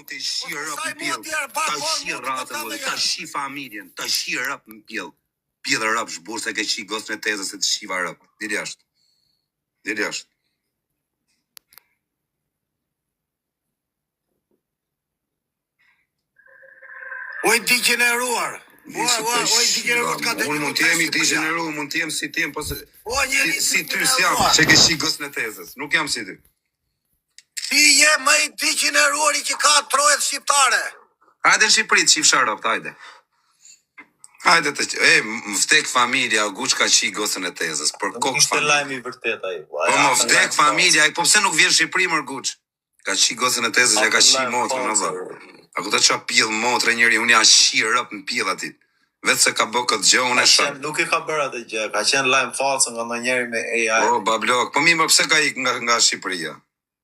të shi rap në pjell, ta shi ratë, ta shi familjen, ta shi rap në pjell. Pjell rap shbur se ke shi gosën e tezës se të shiva rap. Dili ashtë. Dili ashtë. Oj degeneruar. Oj degeneruar ka të. Unë mund të jemi degeneruar, mund të jem si ti, po se si ty s'jam, që ke shi gosën e tezës. Nuk jam si ty. Ti je më i degeneruari që ka trojet shqiptare. Hajde në Shqipëri të shif sharop, hajde. Hajde të vdek familja, Guç ka qi gosën e tezës, për kokë Ishte lajmi vërtet ai. Po më vdek familja, po pse nuk vjen në Shqipëri më Guç? Ka qi gosën e tezës, ja ka qi motrën, apo. A ku të qa pjell motrë njëri, unë ja shi rëp në pjell ati. Vetë se ka bë këtë gjë, unë e shak. Nuk i ka bërë atë gjë, ka qenë lajm falsë nga ndonjëri me AI. Po, bablok, po mirë, pse ka ik nga Shqipëria?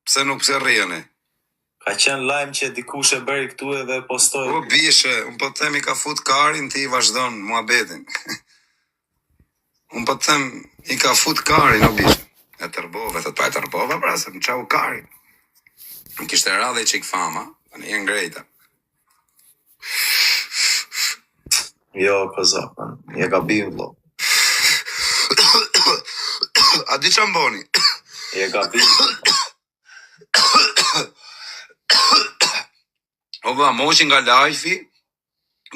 Pse nuk pse rrjene? Ka qenë lajm që dikush e bëri këtu edhe e postoi. Po bishe, unë po të them i ka fut karin, ti i vazhdon muhabetin. Unë po të them i ka fut karin, o bishe. E tërbove, thët pa e tërbove, pra se më qau karin. Në kishte radhe qik fama, në jenë grejta. Jo, kozakën, je gabim, vlo. A di që mboni? Je gabim. O va, moshi nga lajfi,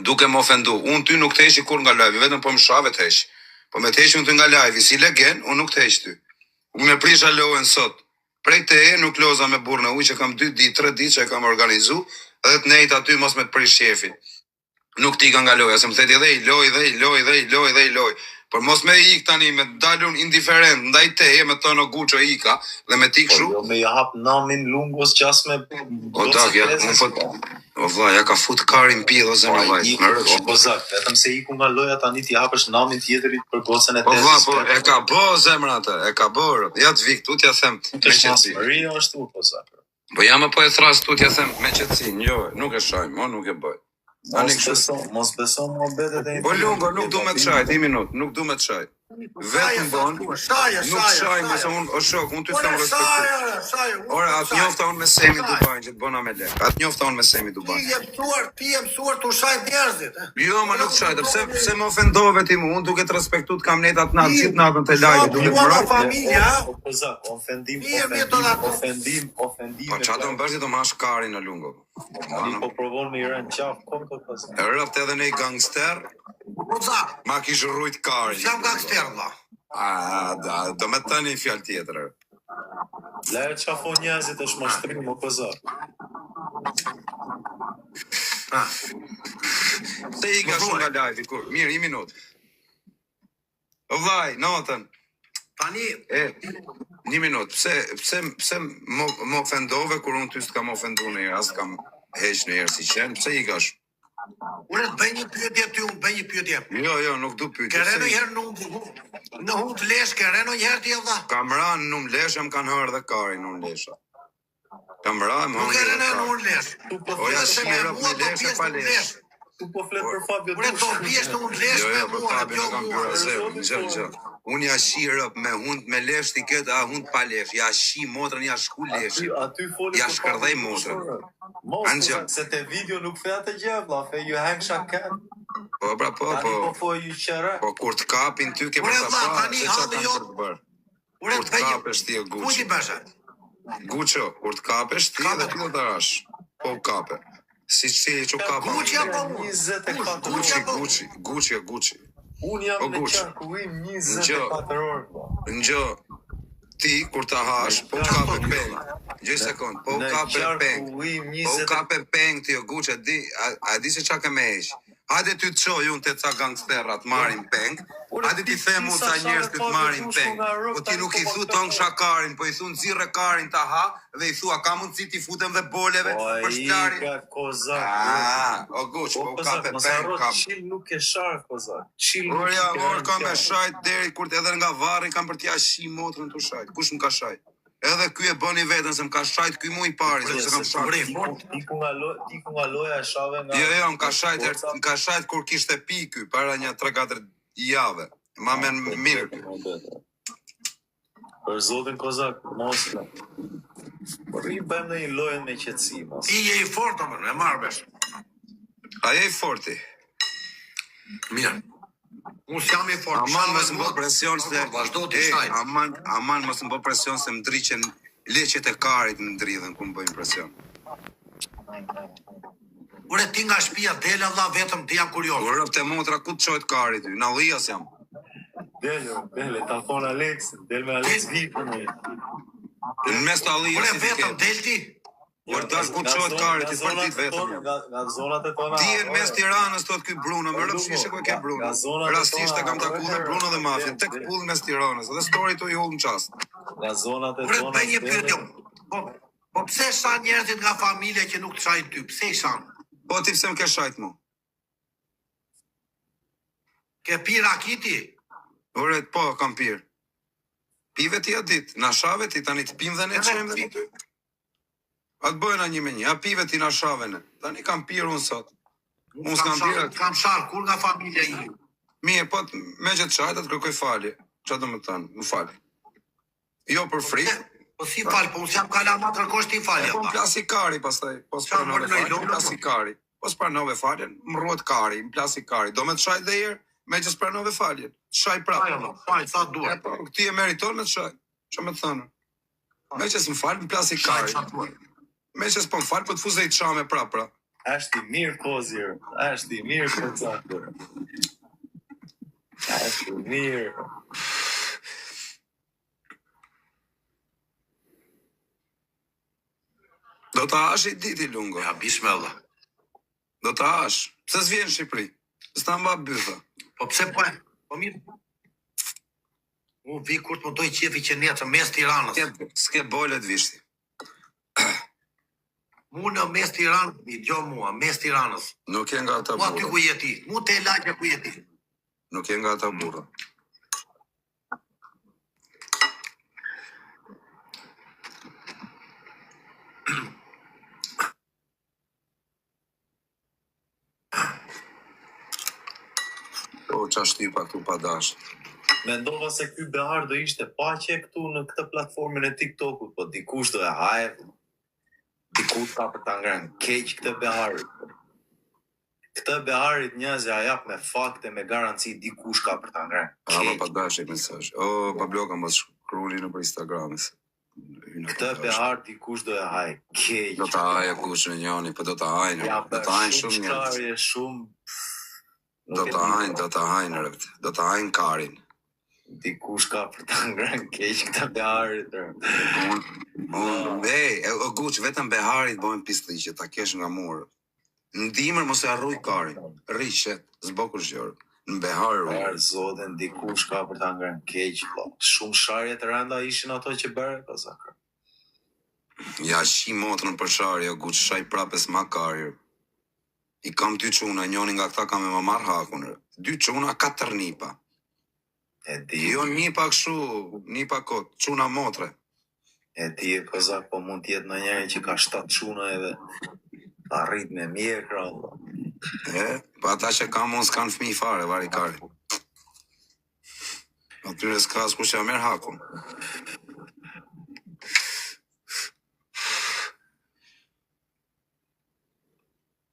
duke më ofendu. Unë ty nuk të eshi kur nga lajfi, vetëm po më shave të eshi. Po me të eshi unë ty nga lajfi, si legen, unë nuk të eshi ty. Unë me prisha lohen sot. Prej të nuk loza me burë në uj, që kam 2 ditë, 3 ditë që e kam organizu, edhe të nejtë aty mos me të prish shefin. Nuk ti ka nga loja, se më theti dhe i loj. Por mos me ik tani, me dalun indiferent, ndaj te e me tono Guço ika, dhe me ti kshu. Jo, me jap namin lungos qas me... O dak, ja, unë po... O vla, ja ka fut karin pjell o zemë vajt. O kozak, vetëm se iku nga loja tani ti hapësh namin tjetërit për gocën e O tezës. vla, po e ka bo zemra atë, e ka bo, ja të vik, tu t'ja them me qëtësi. Maria është u kozak. Po jam po e thras tu t'ja them me qëtësi, jo, nuk e shajmë, mo nuk e bëj. Mos beso më betet e... Po lungo, nuk du me të shajt, i minut, nuk du me të shajt. Vetëm bon, nuk shaj, mëse unë, o shok, unë ty thëmë respektu. Ora, atë njofta unë me Semi Dubajnë, që të bona me lek. Atë njofta unë me Semi Dubajnë. Ti je mësuar të shaj njerëzit. Jo, më nuk shajt, pse më ofendove ti mu, unë duke të respektu të kam netat në atë qitë natën të lajve, duke të mëraj. Familja, ofendim. Po që atë më bërgjit të më hash karin në lungo. Po provon me i rënë qaf, kom të pasë. E rëft edhe ne i gangster, ma kishë rrujt karin. Jam gangster, vlla. Do me të një fjall tjetër. Lajë qafo njëzit është mashtrim, më kozak. Se i ka shumë nga lajvi, kur, mirë, i minut. O vaj, notën. Tani, një minut, pse më ofendove, kur unë ty s'ka më ofendu në herë, as kam heq në herë si qenë, pse i ka shumë? unë të bëj një pyetje ty, unë bëj një pyetje. Jo, nuk du pyetje. Kere në herë në hund lesh, kere në herë t'je dha. Kam ranë në më lesh, më kanë hërë dhe karin në lesha. Kam ranë, më Nuk hërë kere dhe në karin. unë lesh. O ja shirë me lesh e pa lesh. Tu po flet për Fabio Unë të pjesë në unë lesh Jo, me për mua, Fabio në kam pyrë azerë, në. Unë ja shirë me hund me lesh t'i këtë, a hund pa lesh. Ja shi motrën, ja shku lesh. Ja shkërdhej motrën. Mos, se te video nuk fe atë gjë, vlla, fe ju hang shakan. Po, pra, po. Po ju qera. Po, kur të kapin ty ke për të parë, se që kanë për të bërë. Kur të kapesh ti e Guço. Guço, kur të kapesh ti edhe ti do të arash. Po, kape. Si që që kape. Guçi. Unë jam në qarkullim 24 orë. Ngjo, ti kur të hash, po kape peng. Gjë sekund, po kape peng. Po kape peng ti o Guço, a di se qa ke me esh? Hajde ty të qoj unë të ca gangsterat marin peng, hajde ti themu ca njerës të marin peng, po ti nuk i thu ton shakarin, po i thu në zirë karin të ha, dhe i thu a ka mundësi ti futem dhe boleve për shklarin. O, i ka kozak. O Guço, po kape peng, kape. Qil nuk e sharë, kozak. Orë ka me shajt deri, kur edhe nga varri kam për t'ja shi motrën të shajt, kush më ka shajt? Edhe ky e bëni vetën se më ka shajt ky mu i pari, sepse kam shajt. Ti ku nga loja e shave nga... Jo, më ka shajt kur kishte pi ky, para një 3-4 jave. Ma men mirë ky. Për zotin Kozak, mos në. Por I bëjmë në një lojën me qetësi, mos. Ti je I fortë, më, e marrë vesh. Aje I forti. Mirë. Unë s'jam I fortë. Aman mos më bë presion se Vazhdo ti shajt. aman mos më bë presion se më ndriqen leqet e karit më ndridhen kur më bëjnë presion. Ure ti nga shtëpia del Allah vetëm ti jam kurioz. Kur rëp të motra ku të çohet kari ty? Na dhijas jam. Dele, ta thon Alex, del me Alex Vipër me. Në mes të allijës Ure si vetëm ti. del ti. Por dal ku të çohet kari ti për ditë vetëm. Nga zonat e tona. Ti në mes Tiranës thot ky Bruno, më rëp shishe ku e ke Bruno. Rastisht e kam takuar me Bruno dhe mafia tek pull mes Tiranës. Dhe story tu I hull në çast. Nga zonat e Ure tona. bëj një pyetje. Po pse sa njerëzit nga familja që nuk të shajnë ty? Pse I shan? Po ti pse më ke shajt mu? Ke pirë akiti? Ore, po, kam pirë. Pive ti atë ditë, na shave ti tani të pim dhe ne qemë dhe ty. Atë bëjna një me një, a pive ti na shave ne. Tani kam pirë unë sot. Unë s'kam pirë. Kam sharë, kur nga familja I? Mije, po, me që të shajt atë kërkoj falje. Qa do më thënë, më falje. Jo për frikë. Po si falë, po unë s'jam kalamat kërkosh ti falja. Po më plasi kari pastaj, po Qa s'pranove më në faljen, ilon, më plasi kari. Po s'pranove faljen, më ruhet kari, më plasi kari. Do me të shaj dhe herë, me që s'pranove faljen. Shaj prapë. Faj, sa E duhet. po, ti e meriton me të shaj. Që me të thënë? Me që s'më falë, më plasi Shaj, kari. sa duhet. Me që s'po më falë, po të fuzej të shame prapë. Ashtë I mirë kozir. Ashtë I mirë Kozak. Ashtë I mirë. Do të hash I diti lungo. Ja, bismillah. Do të hash. Pse s'vjen në Shqipëri? S'ta mba bytha. Po pse po e? Po mirë. Unë vi kur të më doj qefi që netë mes Tiranës. S'ke bolet vishti. Mu në mes Tiranës, I gjo mua, mes Tiranës. Nuk je nga ata Mu aty burra. ku jeti. Mu te lagja ku jeti. Nuk je nga ata burra. O, qa shtypa këtu pa dash. Mendova se ky Behar do ishte paqe këtu në këtë platformën e TikTokut, po dikush do e hajë. Dikush ka për ta ngrënë keq këtë Beharit. Këtë Beharit njerëz ja jap me fakte, me garanci dikush ka për ta ngrënë. Ama keq. pa dash e mesazh. O, pa bloka mos shkruani në për Instagramis. Këtë Behar dikush do e hajë keq. Do ta haja kush në njani, po do ta hajnë. Ja Do ta hajnë shumë njerëz. shkarje, shumë. Do ta hajnë, do ta hajnë rëpt. Do ta hajnë karin. Dikush ka për ta ngrënë keq këtë Beharit. O guq, vetëm Beharit bojnë pisliqe, ta kesh nga murë. Në dimër mos e arruj karin. Rrishet, s'bo kur zgjorë. Në Behar Për zotin dikush ka për ta ngrënë keq. vlla. Shumë sharje të rënda ishin ato që bërë Kozak. ja shi motrën për sharje, o guq, shaj prapes ma karir. I kam 2 çuna, njoni nga këta kam e më marrë hakun. 2 çuna, 4 nipa. E di, Jo nipa kështu, nipa kot, çuna motre. e di Kozak, po mund t'jetë në njëri që ka 7 çuna edhe arrit me mjekra. vlla. Po ata që kam unë s'kan fëmi fare, vari kari. Atyre s'ka askush që ja merr hakun.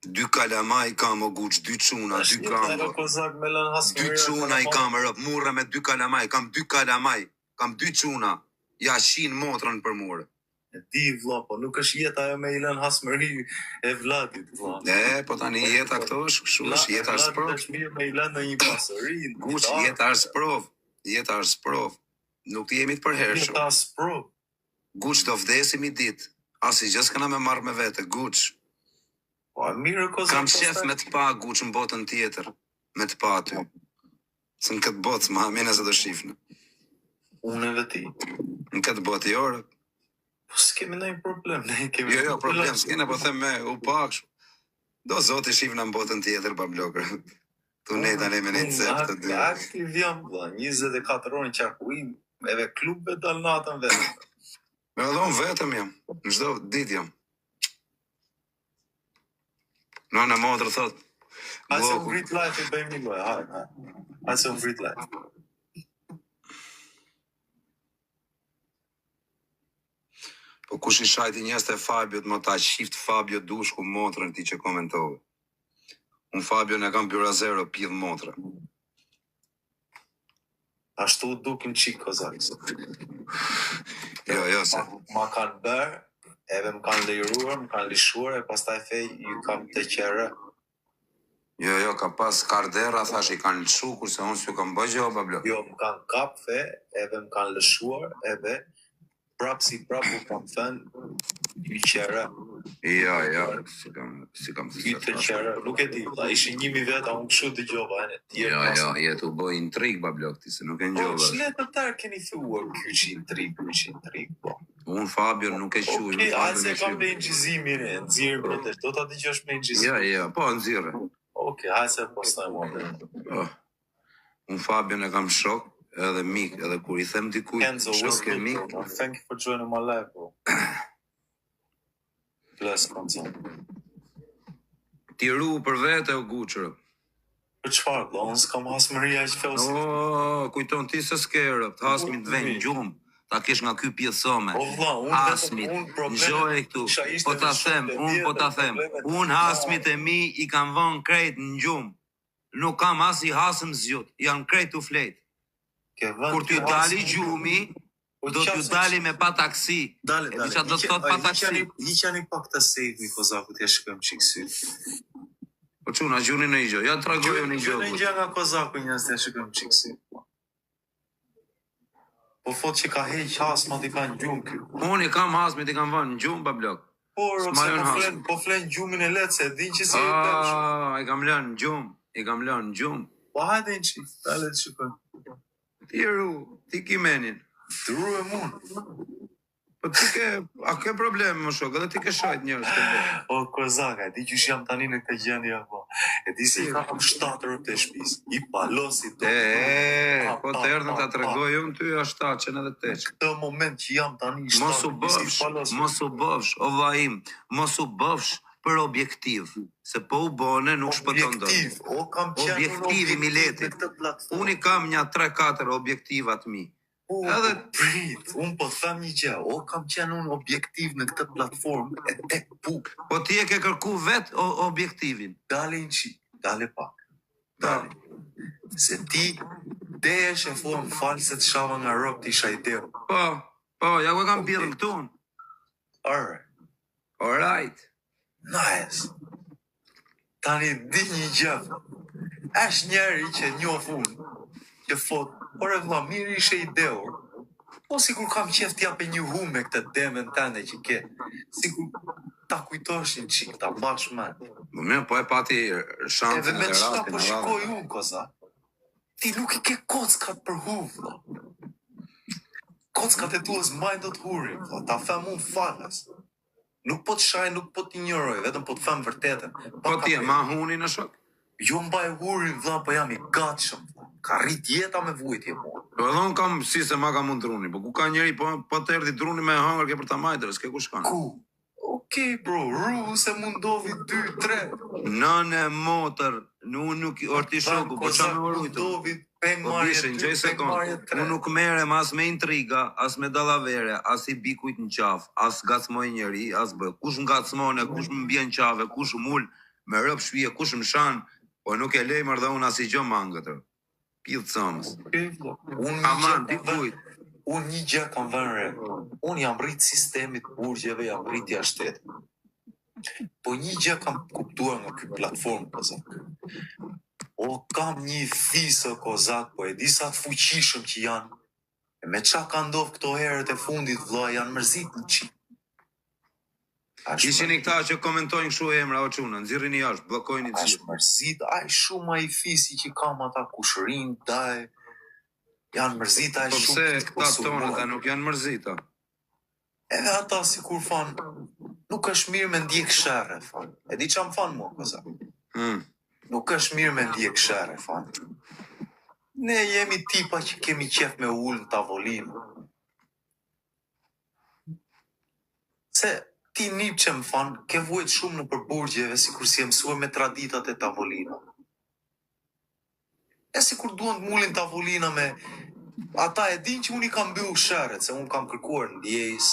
Dy kalama I kam o guq, 2 çuna, 2 kam. Kozak me lën hasmëria. 2 çuna I kam rëp, murre me 2 kalamaj, kam 2 kalamaj, kam 2 çuna. Ja shin motrën për murë. E di vlla, po nuk është jeta ajo me i lën hasmëri e vllatit vlla. Po tani jeta këto është kështu, është jeta është sprov. Është mirë me i lën në një pasuri. Guq, jeta është sprov. Jeta është sprov. Nuk të jemi të përhershëm. Jeta spro. Guq, do vdesim I ditë. Asi gjë s'kena me marrë me vete, guq. Po mirë Kozak. Kam qef me të pa guq në botën tjetër. Me të pa aty. Se në këtë botë, s'ma hamine se do shifnë. Unë edhe ti. Në këtë botë I orë. Po s'kemi ndonjë problem, ne kemi. Jo, problem, s'kene po them me u paksh. Do zoti shifna në botën tjetër pa blokër. Tu ne tani me një cep të dy. Aktiv jam, vlla, 24 orë në qarkullim, edhe klubet dal natën vetë. Me dhon vetëm jam. Në çdo ditë jam. Nona modrë thot. Hajde se Bloku. vrit live e bëjmë një lojë, hajde. Hajde se vrit live. Po kush i shajti njerëz të Fabiot, më ta qift Fabio dush ku motrën ti që komentove. Unë Fabio në kam byra zero, pidh motra. Ashtu dukin qik kozak. Jo, se. Ma kanë bërë, edhe më kanë lejruar, më kanë lishuar, e pastaj thej, ju kam të qere. Jo, ka pas kardera, thash i kanë lëshu, kurse unë s'ju kam bëgjo, bablo. Jo, më kanë kap the, edhe më kanë lëshuar, edhe prap u kam thënë, ju qere. Jo, si kam Ju të qere, nuk e di, da ishi 1000 veta, unë këshu të gjova, e në tjerë. Jo, jetu bëj intrig, bablo, këti, se nuk e Po, njova. shletë të tërë keni thuar, ky që intrig, po. Unë Fabio nuk e quj. Okej, se kam me inqizimin e, nëzirë për të, do të dëgjosh me inqizimin. Jo, po, nëzire. Okej, se postaj mua. Unë Fabio në kam shok, edhe mik, edhe kur i them dikujt, Kenzo, shok e mik. thank you for joining my live, bro. Bless, Kenzo. Ti ru për vete o guqërë. Për çfarë, bro? Unë s'kam hasmëria që feosi. Kujton ti se s'kerë, të hasmit ven gjumë, ta kesh nga ky pjesome. O vlla, unë Hasmit, njoj këtu, po ta them, unë hasmit e mi i kam vën krejt në gjumë. Nuk kam as i hasëm zjut, janë krejt u flet. Kur t'ju dali gjumi, do t'ju dali me pa taksi. Dale. E di qa do të thot pa taksi. Hiqani pak të sejt, Kozakut, ja shkojmë qik sy. Po quna, gjuni në i gjo, ja të ragojo në i gjo. Gjuni gjë nga Kozaku njës të ja shkojmë qik sy. Po thot që ka heq hasmat i ka në gjumë kjo. Unë i kam hasmit, i kam vënë në gjumë, bablok. Por, po flen gjumin e letë, se din që si e të I kam lënë në gjumë, Po hajde në qik, dale të shkojmë. Ti ru, ti ki menin. Të ru e mund. Po ti a ke problem më shok, edhe ti ke shajt njërës të bo. O, Kozaka, di që jam tani në këtë gjendje apo. E di se i kam 7 rëp të shpis. I palosi të. Po të erdhën të tregoj unë ty a 7 që në dhe teq. Këtë moment që jam tani 7 Mos u bëvsh, o vajim, mos u bëvsh për objektiv, se po u bone nuk shpëton do. Objektivi miletit. Unë i kam një 3-4 objektivat mi. Edhe prit, unë po them një gjë, kam qenë unë objektiv në këtë platformë e tek puk. Po ti e ke kërku vet objektivin. Dale në qi, dale pak. Dale. Se ti desh e formë falë se të shava nga rop të isha i deo. Po, ja ku e kam pjedhën këtu unë. Alright. Nice. Tani di një gjë. Është njeri që njoh unë, që fot, por e vlla, mirë ishe i deur. Po sikur kam qef t'jape një hume këtë demën tënde që ke. Sikur ta kujtoshin qik, ta bash men. Po e pati shansin edhe me qëta po shikoj unë, Koza. Ti nuk i ke kockat për hu, vlla. Kockat e tuas majnë do t'hurin, vlla. Ta them unë falas. Nuk po t'shaj, nuk po t'injoroj, vetëm po t'fem vërtetën. Po ti e ma huni në shok? Jo mbaj hurin, vlla, po jam i gatshëm, vlla. Ka rrit jeta me vujtje, mo. Po edhe unë kam si se ma ka mund druni, po ku ka njeri, po të erdi druni me hangër ke për ta majtër, s'ke ku shkan. Ku? Okej, bro, ru se mundovi 2-3. Nëne motër, nuk orti shoku, po qa me orujtu. Po bishin, që i sekund, unë nuk merem as me intriga, as me dallavere, as i bikujt në qaf, as gacmoj njeri, as bë. Kush ngacmone, kush më bjen qave, kush mull, me rëp shpije, kush më shan, po nuk e lejmër dhe unë as i gjë mangëtër. Pidhë të samës. Aman, dikujt. Unë një gjë kam vënë re. Unë jam rrit sistemit burgjeve, jam rrit jashtet. Po një gjë kam kuptuar nga ky platformë, Kozak. Kam një fisë, Kozak, po e di sa të fuqishëm që janë. E me qa ka ndodhë këto herët e fundit, vlla, janë mërzit në qi. Ishin i këta që komentojnë këshu emra o quna, nëzirrin i ashtë, blokojnë i cilë. Ashtë mërzit, shumë a i fisi që kam ata kushërin, daj, janë mërzita e shumë. Po pse këta tonët nuk janë mërzita? Edhe ata si kur fanë, nuk është mirë me ndjek shere, fanë. E di që më fanë mua, Koza. Nuk është mirë me ndjek shere, fanë. Ne jemi tipa që kemi qef me ullë në tavolinë. Se ti një që më fanë, ke vujt shumë në përburgjeve, si kur si e mësuar me traditat e tavolina. E si kur duan të mullin tavolina me... Ata e din që unë i kam bëu shëret, se unë kam kërkuar në djejs,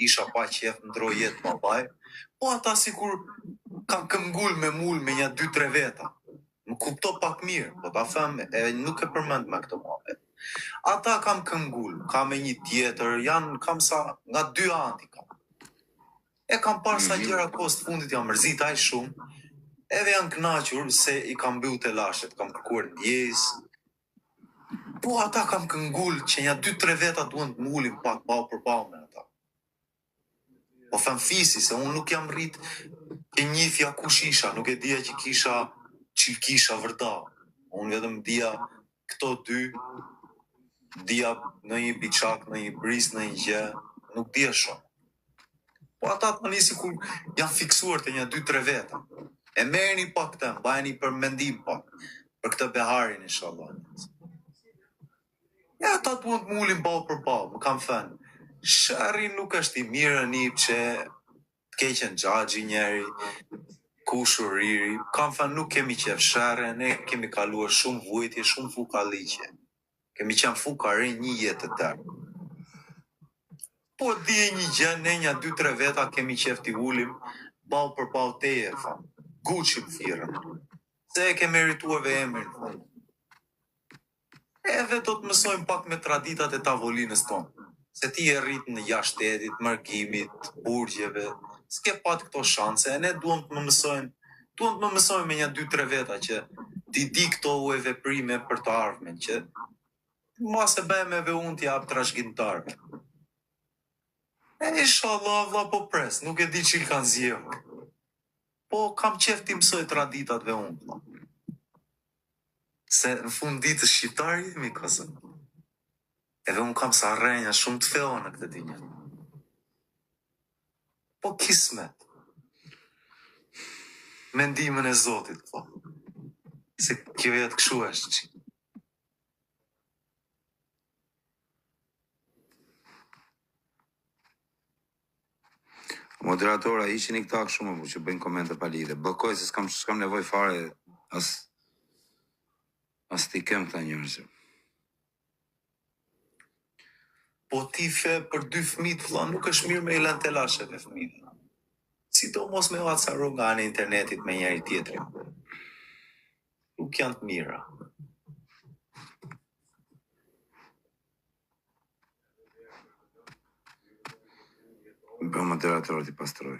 isha pa qef, ndroj jetë ma baj, po ata sikur kanë këmgull me mul me një 2-3 veta. Më kupto pak mirë, po ta them, nuk e përmend me këtë muhabet. Ata kam këmgull, kam me një tjetër, janë kam sa nga 2 anti kam. E kam parë sa gjëra kohës të fundit jam mërzit aq shumë, edhe janë kënaqur se i kam mbyll të lashet, kam kërkuar ndjesë. Po ata kam këngull që një 2-3 veta duhen të mulin pak bau për bau me ata. Po them fisi se unë nuk jam rrit e njifja kush isha, nuk e dija që kisha vërta. Unë vetëm dija këto 2, dija në një biçak, në një bris, në një gjë, nuk dija shumë. Po ata tani sikur janë fiksuar të një 2-3 veta. E merrni pak këtë, mbajeni për mendim pak, për këtë beharin inshallah. Ja, ata duhet të mulin bau për bau, më kam thënë. Sharri nuk është i mirë një që të keqen xhaxhi njeri, kushuriri, kam thënë nuk kemi qef sharre, ne kemi kaluar shumë vujtje, shumë fukalliqe. Kemi qenë fukare një jetë të tërë. Po di një gjë, ne një 2-3 veta kemi qef t'i ulim bau për bau teje, thamë. Guqim firën. Se e ke merituar ve emrin, thamë. Edhe do të mësojmë pak me traditat e tavolinës tonë. Se ti e rritë në jashtetit, margimit, burgjeve, s'ke pat këto shanse, e ne duhem të më mësojmë me një 2-3 veta që ti di këto u e veprime për të ardhmen, që mas e bëjmeve unë t'ja apë trashgjimtarve. E inshallah, vlla po pres, nuk e di që i kanë zjehu. Po kam qef t'i mësoj traditatve unë, vlla. Se në fund ditës shqiptari jemi kësën. Edhe unë kam sa rrenja shumë të feo në këtë dinjë. Po kismet. Mendimin e Zotit, po. Se kjo jetë këshu është që. Moderatora, ishin i këta shumë që bëjnë komente pa lidhe. Bëkoj se s'kam nevoj fare as t'i kem këta njërës. Po ti fe për 2 fëmijë, vlla, nuk është mirë me i lënë të lasheve fëmijë. Sidomos me WhatsApp nga në internetit me njëri tjetrin. Nuk janë të mira. Bë moderator t'i pastroj.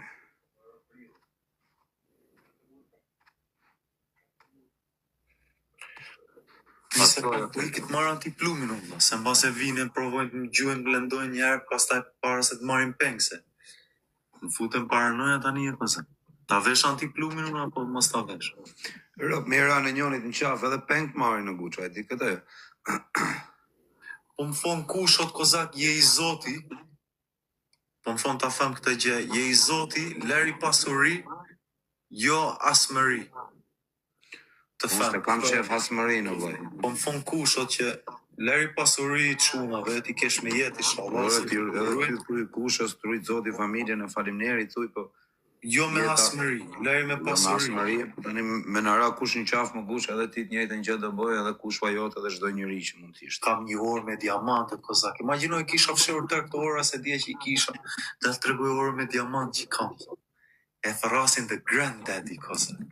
Nëse po i këtë marë antiplumin unë, se mbase vine, provojnë të më gjuhen, blendojnë njerë, pastaj para se të marim pengse. Më futen paranoja tani e pëse. Ta vesh antiplumin unë, apo mos ta vesh? Rëp, mira në njonit në qafë, edhe peng të marrin në guqa, e di këtë e. Po më thonë kushot kozak, je i Zoti. Po më thonë ta them këtë gjë, je i Zoti, leri pasuri, jo asmëri. Të Unë se kam qef hasmëri në vëj. Po më thonë kushot që leri pasuri të shumave, ti kesh me jetë i shallah. Edhe ty thuj kushës, thuj Zoti familjen e falimneri, thuj po. Jo me hasmëri, leri me pasuri. Jo me hasmëri, tani me në ra kush një qafë më gush, edhe ti të njëjtën gjë do bëj, edhe kush vajote edhe çdo njëri që mund t'ishte. Kam një orë me diamante kozak. Imagjinoj kisha fshehur tër këto ora se dje që i kisha. Dhe të tregoj orë me diamant që kam. E thrasin the granddaddy kozak.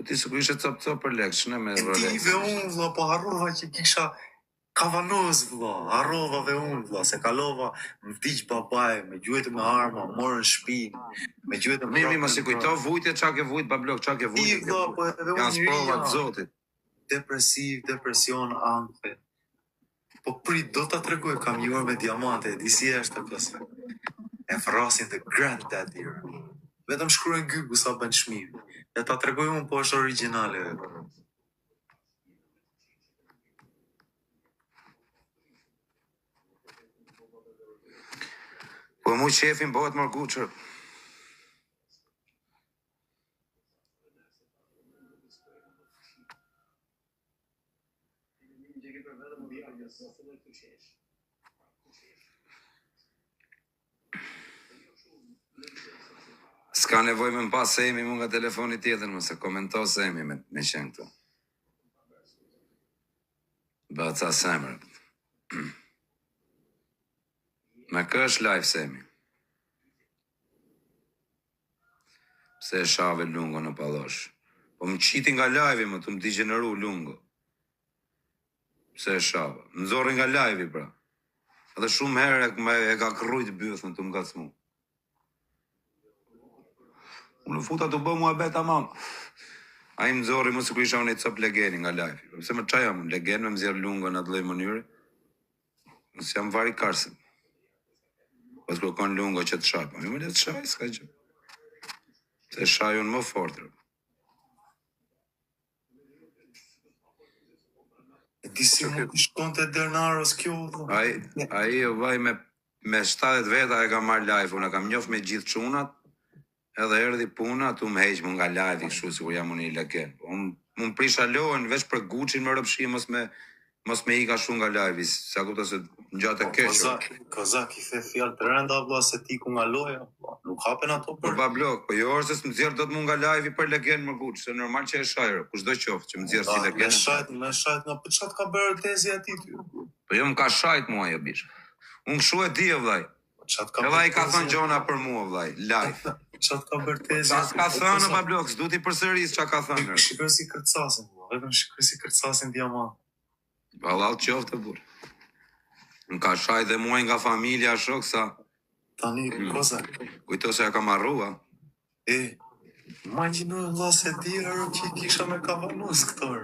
Po ti s'ku ishe cop për lekë, shne me E tive unë vlla, po harrova që kisha kavanoz vlla, harrova dhe unë vlla, se kalova më vdiq babaj, me gjuhet me arma, morën shtëpinë, me gjuhet me Mimi mos i kujto vujtje, çka ke vujt bablok, çka ke vujt. vlla, po edhe unë janë sprova të Zotit. Depresiv, depresion, anfe. Po prit, do ta tregoj, kam një orë me diamante, di si është të kësë. E frasin the granddaddy. Vetëm shkruajnë Google sa bën çmimi. E ta tregoj unë, po është origjinale. Po mu qefin bëhet mërguqër. S'ka nevoj me m'pas Semi mu nga telefoni tjetër, më se komento Semi me qenë këto. Bëhet sa semrë. Me kë është live Semi? Pse e shave lungo në pallosh. Po më qiti nga live më të më degeneru lungo. Pse e shave. Më zorri nga live pra. Edhe shumë herë e ka krrujt bythën të më gacmu. Unë futa të bë mua beta mam. A i më zorri më së kërë unë i cop legeni nga live. Pse më qaja më legen me më zjerë lungo në atë lloj mënyre. Nësë jam vari karsën. Po të kërkon lungo që të shaj. Po mi më le të shaj, s'ka gjë. Se shaj unë më fortër. E di si më shkon të Dernaros kjo. Ai vaj me 70 veta e ka marrë live, unë e kam njoft me gjithë çunat. Edhe erdhi puna, tu më heq më nga live kështu sikur jam unë i leken. Unë prisha lojën veç për Gucci me rëpshi mos me ika shumë nga live, sa kuptoj se ngjatë keq. Kozak i the fjalë të rënda vlla se ti ku nga loja, nuk hapen ato Po ba blok, po jo është se më nxjerr dot më nga live për legend më Gucci, se normal që e shajër, kushdo qoftë që më nxjerr si legend. Me shajt nga çat ka bërë tezi aty ty. Po jo më ka shajt mua ajo bish. Unë kshu e di vllai. Çat ka. Edhe ai ka thënë gjona për mua vllai, live. Çat ka bërë tezi. Çat ka thënë ba blok, s'du ti përsëris çka ka thënë. Shikoj si kërcasin, vetëm shikoj si kërcasin diamant. Vallall qoftë burr. Më ka shaj dhe muaj nga familja shok sa tani kosa. Kujto se ja kam marrua. Imagjino vlla se dirë që kisha me kavanus këtor.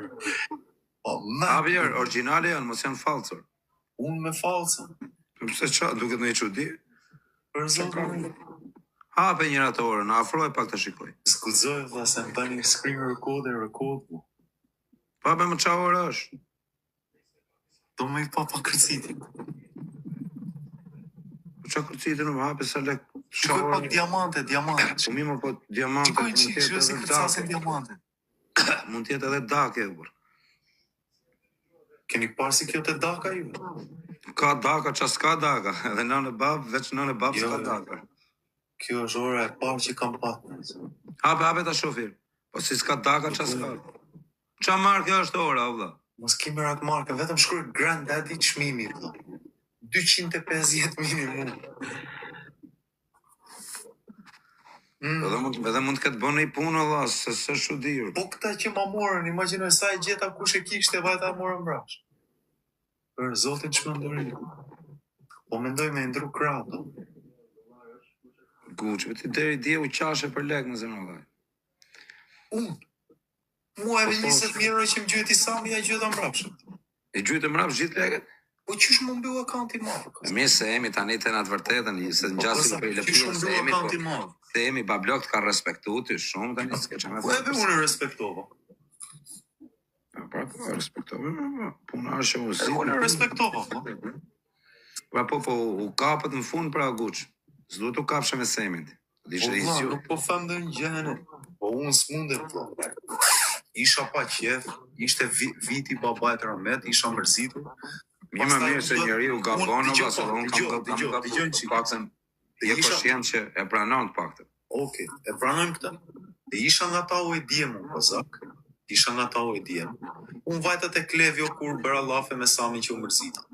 Po A vjer, origjinale janë, mos janë falcor. Unë me falcën. Pse ça, duket në i çudi? Për zotin. Hape njëra të orën, afroj pak të shikoj. Skudzoj vlla se më tani screen record. Pa be më qa orë është? Do me i pa kërcitin. Po qa kërcitin më hape sa lek? Shikoj pak diamante. Po mi më po diamante. Shikoj si kërcasin diamante. Mund tjetë edhe dake, burr. Keni parë si kjo të daka ju? Ka daka, qa s'ka daka. Edhe nënë bab, veç nënë bab s'ka daka. Kjo është ora e parë që kam patë. Hape ta shofir. Po si s'ka daka, qa s'ka. Qa marke është ora, vlla? Mos ki merak marke, vetëm shkruaj Grand Daddy çmimi vlla. 250 minimum. Edhe mund të ketë bënë i punë, valla, se s'është dirë. Po këta që ma morën, imagjinoj sa e gjeta kush e kishte vajta morën mbrapsh. Për zotin çmendorin. Po mendoj me ndru krato. Gucci, ti deri dje u qashe për lek në zemë vllai. Mua e 20 euro që më gjyti Sami, ja gjyta mbrapsh. E gjyte mbrapsh gjithë leket? Po qysh më mbyll akanti madh? Mirë se emi tani të natë vërtetën, se ngjasim për lëpirë se emi po. Se emi bablok ka respektu ty shumë tani s'ke çfarë. Po edhe unë respektova. Po respektova. Puna është muzikë. Unë respektova. Po u kapët në fund pra Gucci. S'du të kapshe me Semin. Nuk po them dhe në gjene. Po unë s'mundem po. Isha pa qef, ishte viti babait Ramet, isha mërzitur. Mi më mirë se njeriu gabon, valla, se unë kam paktën je koshient që e pranon të paktën. Okej, e pranojmë këtë. E isha nga ta u e djem unë, kozak. Isha nga ta u e djem. Unë vajta te Klevjo kur bëra lafe me Samin që u mërzita.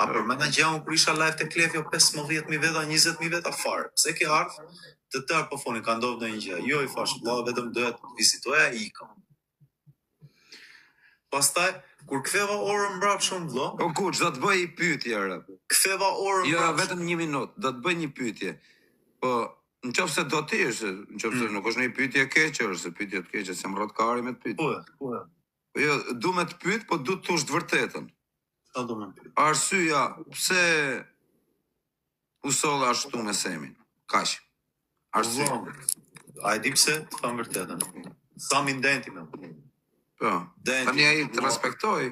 A për me në gjau kur isha live te Klevjo 15.000 veta, 20.000 veta farë. Pse ke ardhë? Të tërë po foni, ka ndodhë në një gjë. Jo i fashë, la vetëm doja të vizitoja i ka. Pastaj, kur ktheva orën mbrapsht vlla. O kuç, do të bëj një pyetje rë. Ktheva orën mbrapsht. Jo, vetëm 1 minutë, do të bëj një pyetje. Po, nëse do të ish, nëse nuk është një pyetje e keqe, është pyetje të keqe, se më rrot kari me të pyetje. Po. Jo, du me të pyet, po du të thosh të vërtetën. Sa do me pyet? Arsyeja, pse u solla ashtu me Semin? Kaq. Arsye. A e di pse? Të them vërtetën. Sami ndenti me mua. Po. Tani ai të respektoj.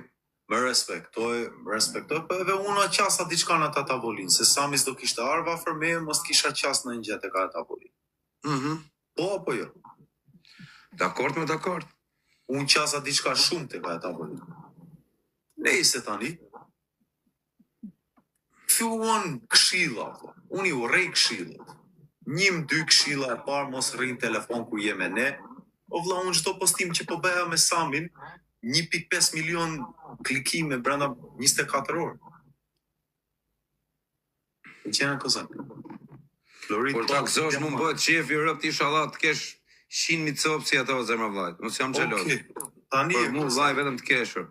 Më respektoj, po edhe unë qasa diçka në ata tavolinë, se Sami s'do kishte ardhur afër me, mos kisha qas në një gjë tek ata tavolinë. Po apo jo? Dakord. Unë qasa diçka shumë tek ata tavolinë. Nëse tani filluan këshilla, unë i urrej këshillat. 1-2 këshilla e parë, mos rrin telefon kur je me ne. O vlla, unë çdo postim që po bëja me Samin, 1.5 milion klikime brenda 24 orë. Gjena kozak. Por ta gëzosh më bëhet qef i rëpt inshallah të kesh 100.000 copë si ato zemra vllajt. Mos jam xheloz. Okej. Tani Për mu vllaj vetëm të keshur.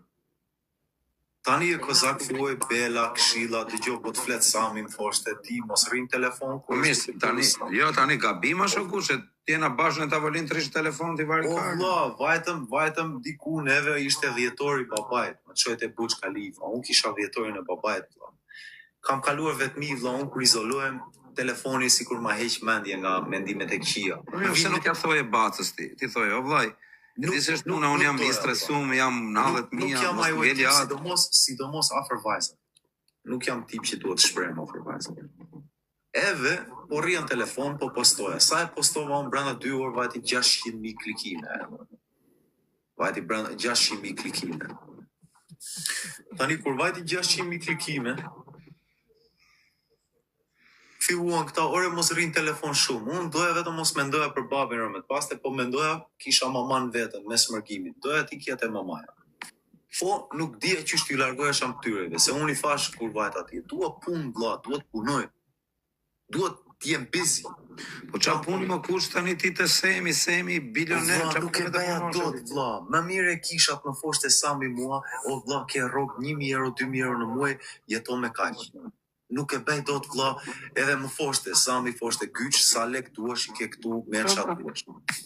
Tani e kozak thuaj bela, këshilla, dëgjoj po të flet Sami më thoshte ti mos rrin telefon Po kur mirë, tani, jo tani gabim është shoku se ti jena bashkë në tavolinë të rish telefonit i vari O karë. vlla, vajtëm diku neve ishte dhjetori babait, më çojte Burj Khalifa. Unë kisha dhjetorin e babait, vlla. Kam kaluar vetmi vlla, unë kur izolohem telefoni sikur ma heq mendje nga mendimet e këqija. Po mirë, pse nuk ja thoje bacës ti? Ti thoje, o vllaj, ti s'është puna, unë jam i stresuar, jam 90.000, mos ngeli atë. sidomos afër vajzave. Nuk jam tip që duhet të shpreh afër vajzave. Eve, po rri në telefon, po postoja. Sa e postova unë brenda 2 orë, vajti 600.000 klikime. Vajti brenda 600.000 klikime. Tani, kur vajti 600.000 klikime, filluan këta ore mos rrin telefon shumë. Unë doja vetëm mos mendoja për babin rëmet. Paste po mendoja kisha maman vetën me smërgimin. Doja ti kjete mamaja. Po nuk dija që t'ju largoja shamtyreve, se unë i fash kur vajt atje. Dua punë vlla, duhet punoj. Duhet t'jem busy. Po qa punë më kush tani ti të semi bilioner, Vlla, qa nuk e punë të beja punosh? dot, vlla. Më mirë e kisha të më foshte Sami mua, o vlla, ke rrog 1.000 euro, 2.000 euro në muaj, jeto me kaq. Nuk e bej dot vlla, edhe më foshte, Sami foshte gyç, sa lek duash i ke këtu, merr çfarë duash.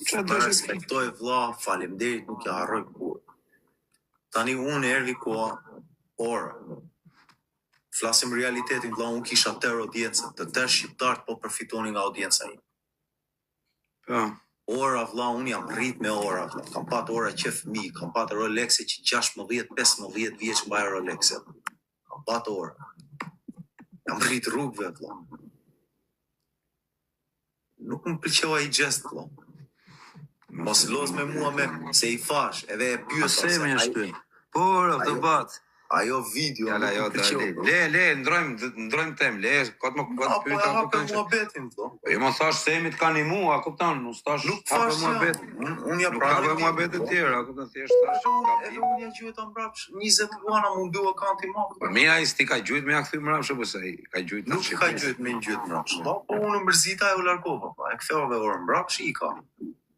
Qa Më do që respektoj vlla, faleminderit, nuk ja harroj kur. Tani unë erdhi koha ora. Flasim realitetin vlla, unë kisha tërë audiencë, të tërë shqiptarët po përfitonin nga audienca ime. Po, Ora vlla, unë jam rrit me ora vlla. Kam pat ora që fëmijë, kam pat Rolexe që 16-15 vjeç mbaj Rolexe. Kam pat ora. Jam rrit rrugëve vlla. Nuk më pëlqeu ai gjest vlla. Mos los me mua me se i fash, edhe e pyeta se me ai- është ty. Po, rëf, të bat. ajo video Jala, jo, nuk më pëlqeu. të le, ndrojmë tem, le, këtë më këtë Po ja hapë muhabetin vlla. Po jo më thash semit kanë i mua, kupton, nuk thash Nuk hapë fash muhabet. Unë ja Nuk ka pranoj bëj muhabet të tjera, kupton, thjesht thash Edhe gabim. unë ja gjuhet mbrapsh 20 luana mundu akanti ma. Po mira ai sti ka gjujt me ja kthy mrapsh apo se ai ka gjujt Nuk ka gjuhet me gjuhet mbrapsh. Po unë mërzita e u largova, pa. E ktheva me orën mbrapsh i ka.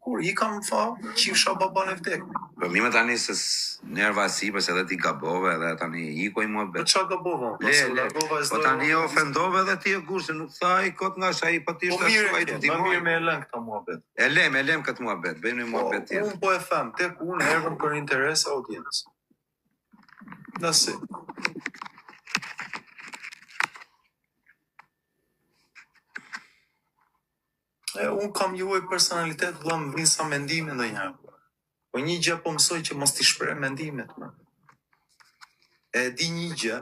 Kur i kam fa, qifsha baban e vdek. Po mime tani se nerva si, përse edhe ti gabove edhe tani ikoj Po muhabet. qa gabova? Le, po tani e ofendove edhe ti e kurse nuk tha i kot nga shai po ti Po ishte mirë, ai më të ndihmoj. mirë me e lën këta muhabet. E lem këtë muhabet, bëjmë një muhabet tjetër. Unë po e them, tek unë erdhëm për interes e audiencës. Nëse. Unë kam juaj personalitet, vëlla më vinë sa mendime ndonjëherë. Po një gjë po mësoj që mos t'i shpreh mendimet më. E di një gjë,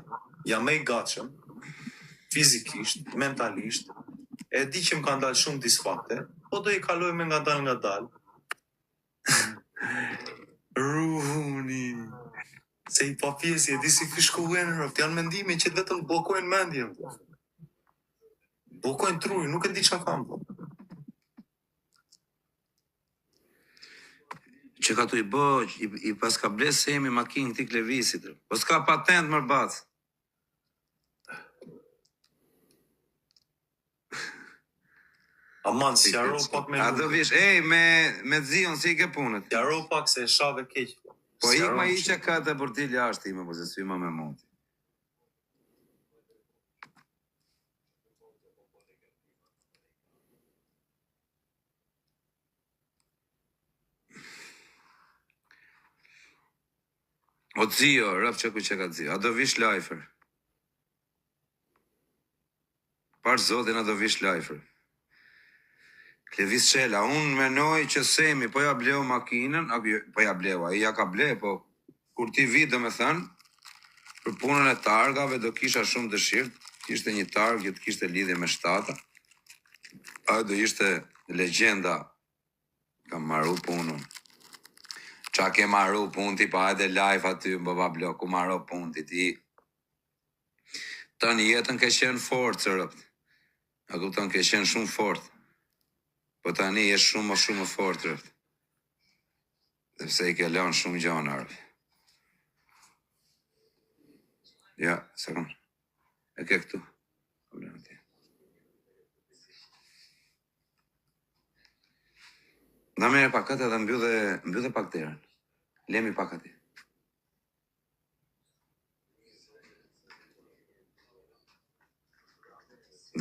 jam më i gatshëm, fizikisht, mentalisht, e di që më kanë dalë shumë disfakte, po do i kaloj me nga dal. Runi, se i pa pjesë, e di si fishkohen rëft, janë mendime që vetëm blokojnë mendjen. Blokojnë trurin, nuk e di çka kam. Që ka tu i bë, i pas ka ble semi makinë ti klevisit. Po s'ka patent më bac. Aman, si jaro pak me A do vish, me zion si i ke punët. jaro pak se e shave keq. Po ik ma i që ka të për ti jashtë ime, po se sy ma me mund. O zio, rëf që ku që ka zio, a do vish lajfer? Parë zotin a do vish lajfer. Klevis Qela, unë menoj që semi, po ja bleu makinën, po ja bleu, a i ja ka ble, po kur ti vi do me thënë, për punën e targave do kisha shumë dëshirë, kishte një targ që të kishte lidhje me shtata, a do ishte legjenda, kam marru punën. Qa ke marru punë ti, pa edhe live aty, bëba blok, ku marru punë ti. Tani jetën ke qenë fort, sërëpt. A kupton, ke qenë shumë fort. Po tani je shumë më fort, rëft. Sepse i ke lënë shumë gjana, rëft. Ja, sekund. E ke këtu. Na merë pak këtë edhe mbyllë pak derën. Lemi pak aty.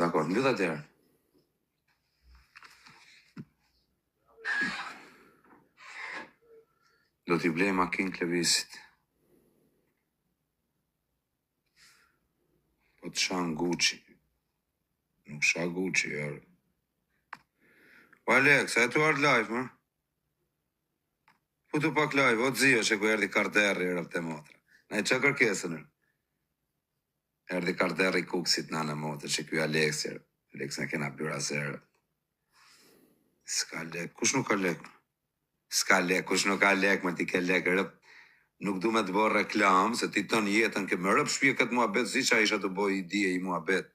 Dakor, mbyllë derën. Do t'i blej makinë Klevisit. Po të shanë Gucci. Nuk sha Gucci, erë. O Alex, e tu ardë live, më? Putu pak live, o zio që ku erdi Karderri, erë të motra. Na i që kërkesën, erë? Erdi Karderri Kuksit në motra, që ku Alex, erë. Alex në kena bjura zerë. Ska lek, kush nuk ka lek? Ska lek, kush nuk ka lek, më ti ke lek, erë. Nuk du me të bërë reklam, se ti ton jetën ke më rëpë shpje këtë muabet, si që a isha të boj i dje i muabet.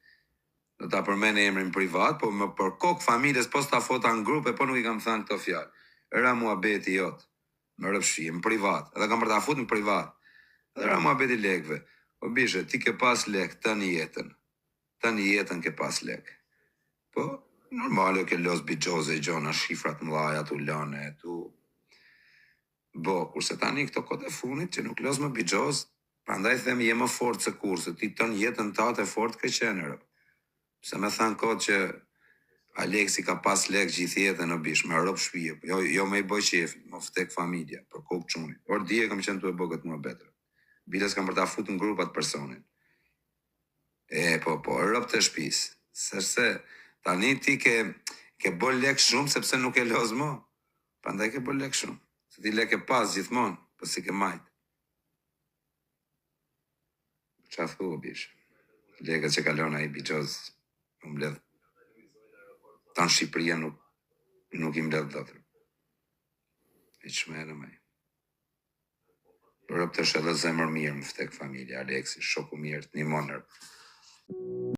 Do ta përmene emrin privat, po më për kokë familjes, po s'ta fota në grupe, po nuk i kam thënë këto fjalë. Era muabeti jot, më rëpë shpje, në privat, edhe kam për ta fut në privat. Edhe era muabeti lekve. Po bishe, ti ke pas lek, të një jetën ke pas lek. Po, normale ke los bigjoze i gjona, shifrat mlaja, tu lane, tu... Bo, kurse tani këto kote funit që nuk los më bigjoz, prandaj them je më fort se kurse, ti ton jetën tate fort ke qenërë. Se me thanë kod që Aleksi ka pas lek gjithë jetën në bish, me rëpë shpije, jo me i boj qefi, më ftek familja, për kokë quni. Por dje kam qenë të e bëgët më betër. Biles kam për ta fut në grupat personin. Po, rëpë të shpis. Sërse, tani ti ke boj lek shumë, sepse nuk e los më. Prandaj ke boj lek shumë. Se ti lek e pas gjithmonë, për si ke majtë. Qa thua, bish? Lekët që kalona i bigjoz, më mbledh. Tanë Shqipëria nuk i mbledh dotër. I qmene me. Rëpë të shë edhe zemër mirë më ftek familja, Aleksi, shoku mirë, të një monër.